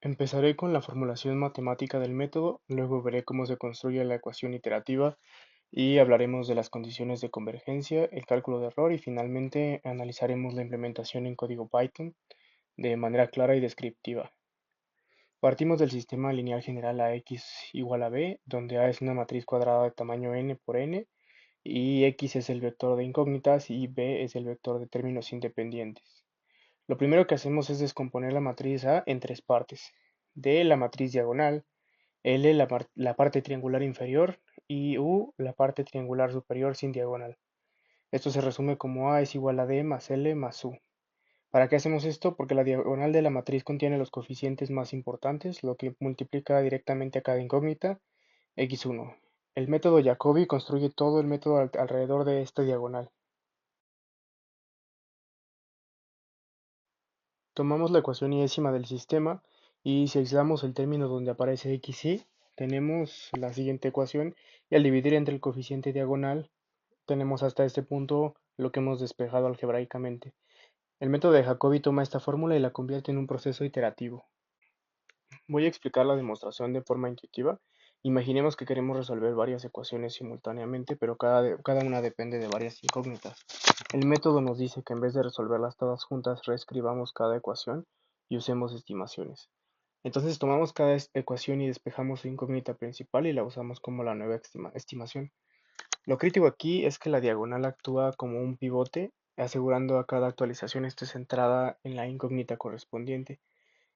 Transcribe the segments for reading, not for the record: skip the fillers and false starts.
Empezaré con la formulación matemática del método, luego veré cómo se construye la ecuación iterativa y hablaremos de las condiciones de convergencia, el cálculo de error y finalmente analizaremos la implementación en código Python de manera clara y descriptiva. Partimos del sistema lineal general AX igual a B, donde A es una matriz cuadrada de tamaño n por n y X es el vector de incógnitas y B es el vector de términos independientes. Lo primero que hacemos es descomponer la matriz A en tres partes. D, la matriz diagonal, L, la parte triangular inferior y U, la parte triangular superior sin diagonal. Esto se resume como A es igual a D más L más U. ¿Para qué hacemos esto? Porque la diagonal de la matriz contiene los coeficientes más importantes, lo que multiplica directamente a cada incógnita, x1. El método Jacobi construye todo el método alrededor de esta diagonal. Tomamos la ecuación iésima del sistema y si aislamos el término donde aparece xy, tenemos la siguiente ecuación y al dividir entre el coeficiente diagonal, tenemos hasta este punto lo que hemos despejado algebraicamente. El método de Jacobi toma esta fórmula y la convierte en un proceso iterativo. Voy a explicar la demostración de forma intuitiva. Imaginemos que queremos resolver varias ecuaciones simultáneamente, pero cada una depende de varias incógnitas. El método nos dice que en vez de resolverlas todas juntas, reescribamos cada ecuación y usemos estimaciones. Entonces tomamos cada ecuación y despejamos su incógnita principal y la usamos como la nueva estimación. Lo crítico aquí es que la diagonal actúa como un pivote, asegurando a cada actualización esté centrada en la incógnita correspondiente.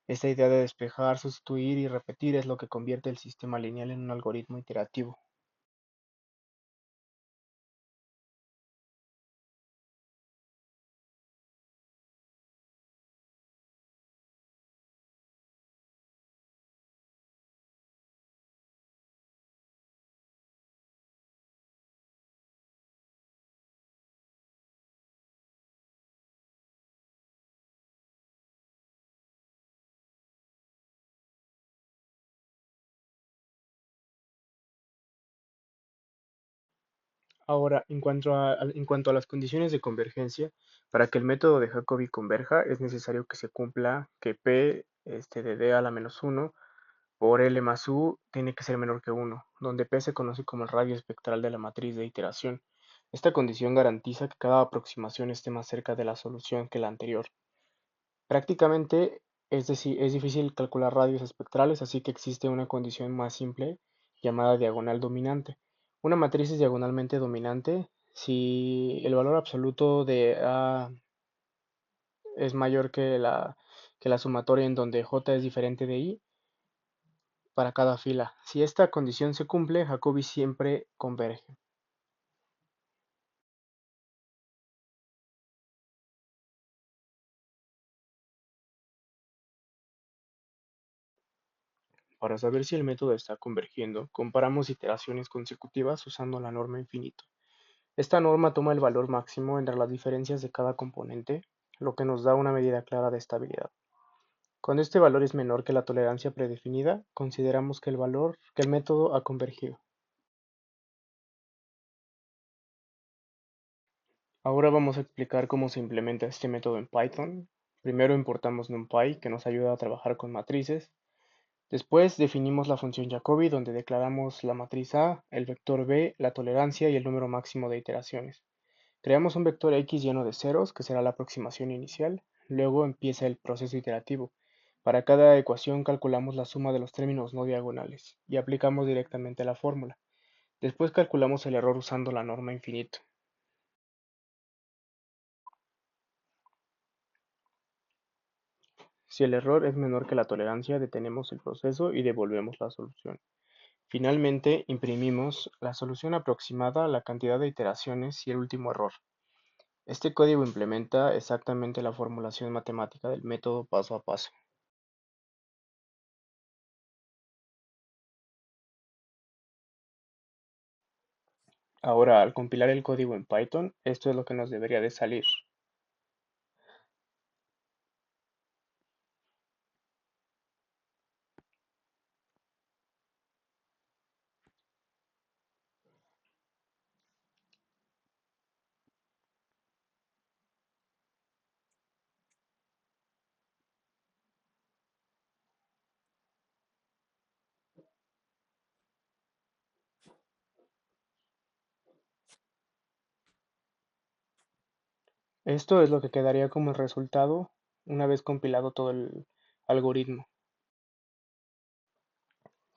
Esta idea de despejar, sustituir y repetir es lo que convierte el sistema lineal en un algoritmo iterativo. Ahora, en cuanto a las condiciones de convergencia, para que el método de Jacobi converja es necesario que se cumpla que P de D a la menos 1 por L más U tiene que ser menor que 1, donde P se conoce como el radio espectral de la matriz de iteración. Esta condición garantiza que cada aproximación esté más cerca de la solución que la anterior. Prácticamente, es decir, es difícil calcular radios espectrales, así que existe una condición más simple llamada diagonal dominante. Una matriz es diagonalmente dominante si el valor absoluto de A es mayor que la sumatoria en donde J es diferente de I para cada fila. Si esta condición se cumple, Jacobi siempre converge. Para saber si el método está convergiendo, comparamos iteraciones consecutivas usando la norma infinito. Esta norma toma el valor máximo entre las diferencias de cada componente, lo que nos da una medida clara de estabilidad. Cuando este valor es menor que la tolerancia predefinida, consideramos que el método ha convergido. Ahora vamos a explicar cómo se implementa este método en Python. Primero importamos NumPy, que nos ayuda a trabajar con matrices. Después definimos la función Jacobi, donde declaramos la matriz A, el vector B, la tolerancia y el número máximo de iteraciones. Creamos un vector X lleno de ceros, que será la aproximación inicial. Luego empieza el proceso iterativo. Para cada ecuación calculamos la suma de los términos no diagonales y aplicamos directamente la fórmula. Después calculamos el error usando la norma infinito. Si el error es menor que la tolerancia, detenemos el proceso y devolvemos la solución. Finalmente, imprimimos la solución aproximada, la cantidad de iteraciones y el último error. Este código implementa exactamente la formulación matemática del método paso a paso. Ahora, al compilar el código en Python, esto es lo que nos debería de salir. Esto es lo que quedaría como el resultado una vez compilado todo el algoritmo.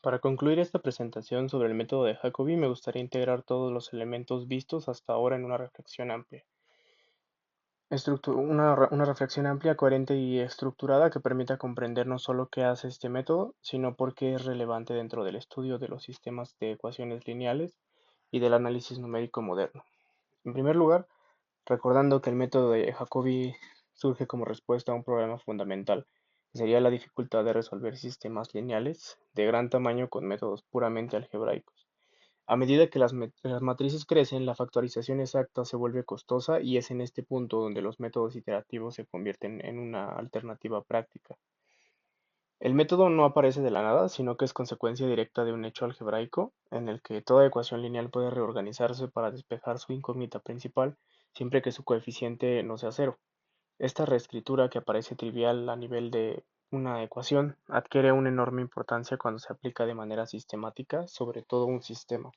Para concluir esta presentación sobre el método de Jacobi, me gustaría integrar todos los elementos vistos hasta ahora en una reflexión amplia. Una reflexión amplia, coherente y estructurada que permita comprender no solo qué hace este método, sino por qué es relevante dentro del estudio de los sistemas de ecuaciones lineales y del análisis numérico moderno. En primer lugar, recordando que el método de Jacobi surge como respuesta a un problema fundamental, que sería la dificultad de resolver sistemas lineales de gran tamaño con métodos puramente algebraicos. A medida que las matrices crecen, la factorización exacta se vuelve costosa y es en este punto donde los métodos iterativos se convierten en una alternativa práctica. El método no aparece de la nada, sino que es consecuencia directa de un hecho algebraico en el que toda ecuación lineal puede reorganizarse para despejar su incógnita principal siempre que su coeficiente no sea cero. Esta reescritura, que aparece trivial a nivel de una ecuación, adquiere una enorme importancia cuando se aplica de manera sistemática sobre todo un sistema.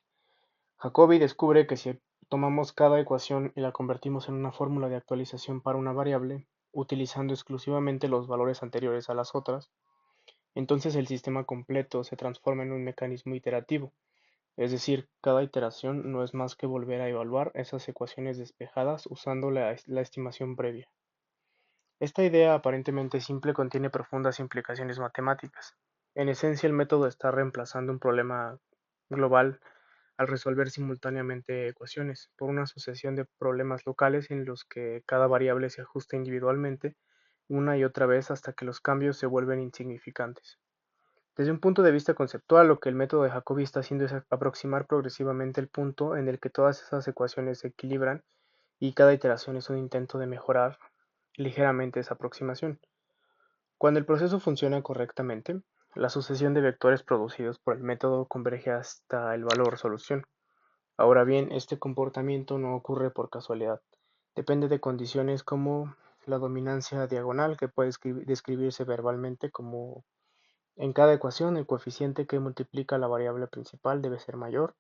Jacobi descubre que si tomamos cada ecuación y la convertimos en una fórmula de actualización para una variable, utilizando exclusivamente los valores anteriores a las otras, entonces el sistema completo se transforma en un mecanismo iterativo, es decir, cada iteración no es más que volver a evaluar esas ecuaciones despejadas usando la estimación previa. Esta idea aparentemente simple contiene profundas implicaciones matemáticas. En esencia, el método está reemplazando un problema global al resolver simultáneamente ecuaciones por una sucesión de problemas locales en los que cada variable se ajusta individualmente una y otra vez hasta que los cambios se vuelven insignificantes. Desde un punto de vista conceptual, lo que el método de Jacobi está haciendo es aproximar progresivamente el punto en el que todas esas ecuaciones se equilibran y cada iteración es un intento de mejorar ligeramente esa aproximación. Cuando el proceso funciona correctamente, la sucesión de vectores producidos por el método converge hasta el valor solución. Ahora bien, este comportamiento no ocurre por casualidad. Depende de condiciones como la dominancia diagonal, que puede describirse verbalmente como en cada ecuación el coeficiente que multiplica la variable principal debe ser mayor,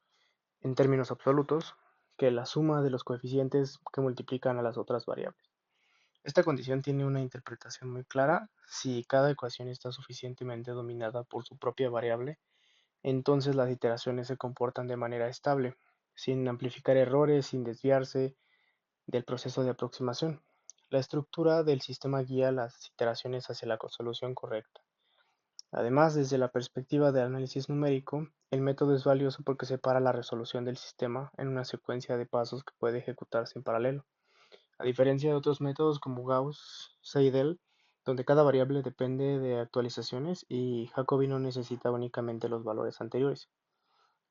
en términos absolutos, que la suma de los coeficientes que multiplican a las otras variables. Esta condición tiene una interpretación muy clara. Si cada ecuación está suficientemente dominada por su propia variable, entonces las iteraciones se comportan de manera estable, sin amplificar errores, sin desviarse del proceso de aproximación. La estructura del sistema guía las iteraciones hacia la solución correcta. Además, desde la perspectiva del análisis numérico, el método es valioso porque separa la resolución del sistema en una secuencia de pasos que puede ejecutarse en paralelo. A diferencia de otros métodos como Gauss-Seidel, donde cada variable depende de actualizaciones y Jacobi no necesita únicamente los valores anteriores.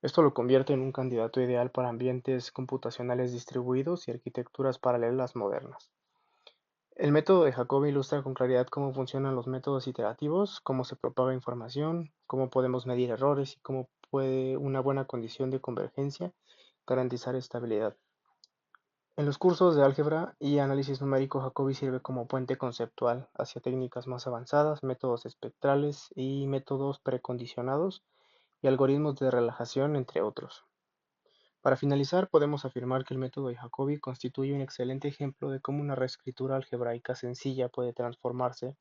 Esto lo convierte en un candidato ideal para ambientes computacionales distribuidos y arquitecturas paralelas modernas. El método de Jacobi ilustra con claridad cómo funcionan los métodos iterativos, cómo se propaga información, cómo podemos medir errores y cómo puede una buena condición de convergencia garantizar estabilidad. En los cursos de álgebra y análisis numérico, Jacobi sirve como puente conceptual hacia técnicas más avanzadas, métodos espectrales y métodos precondicionados y algoritmos de relajación, entre otros. Para finalizar, podemos afirmar que el método de Jacobi constituye un excelente ejemplo de cómo una reescritura algebraica sencilla puede transformarse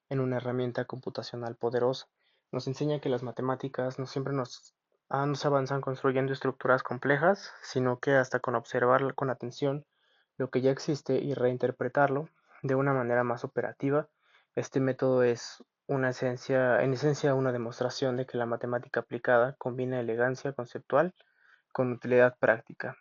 en una herramienta computacional poderosa. Nos enseña que las matemáticas no siempre nos avanzan construyendo estructuras complejas, sino que hasta con observar con atención lo que ya existe y reinterpretarlo de una manera más operativa, este método es en esencia una demostración de que la matemática aplicada combina elegancia conceptual con utilidad práctica.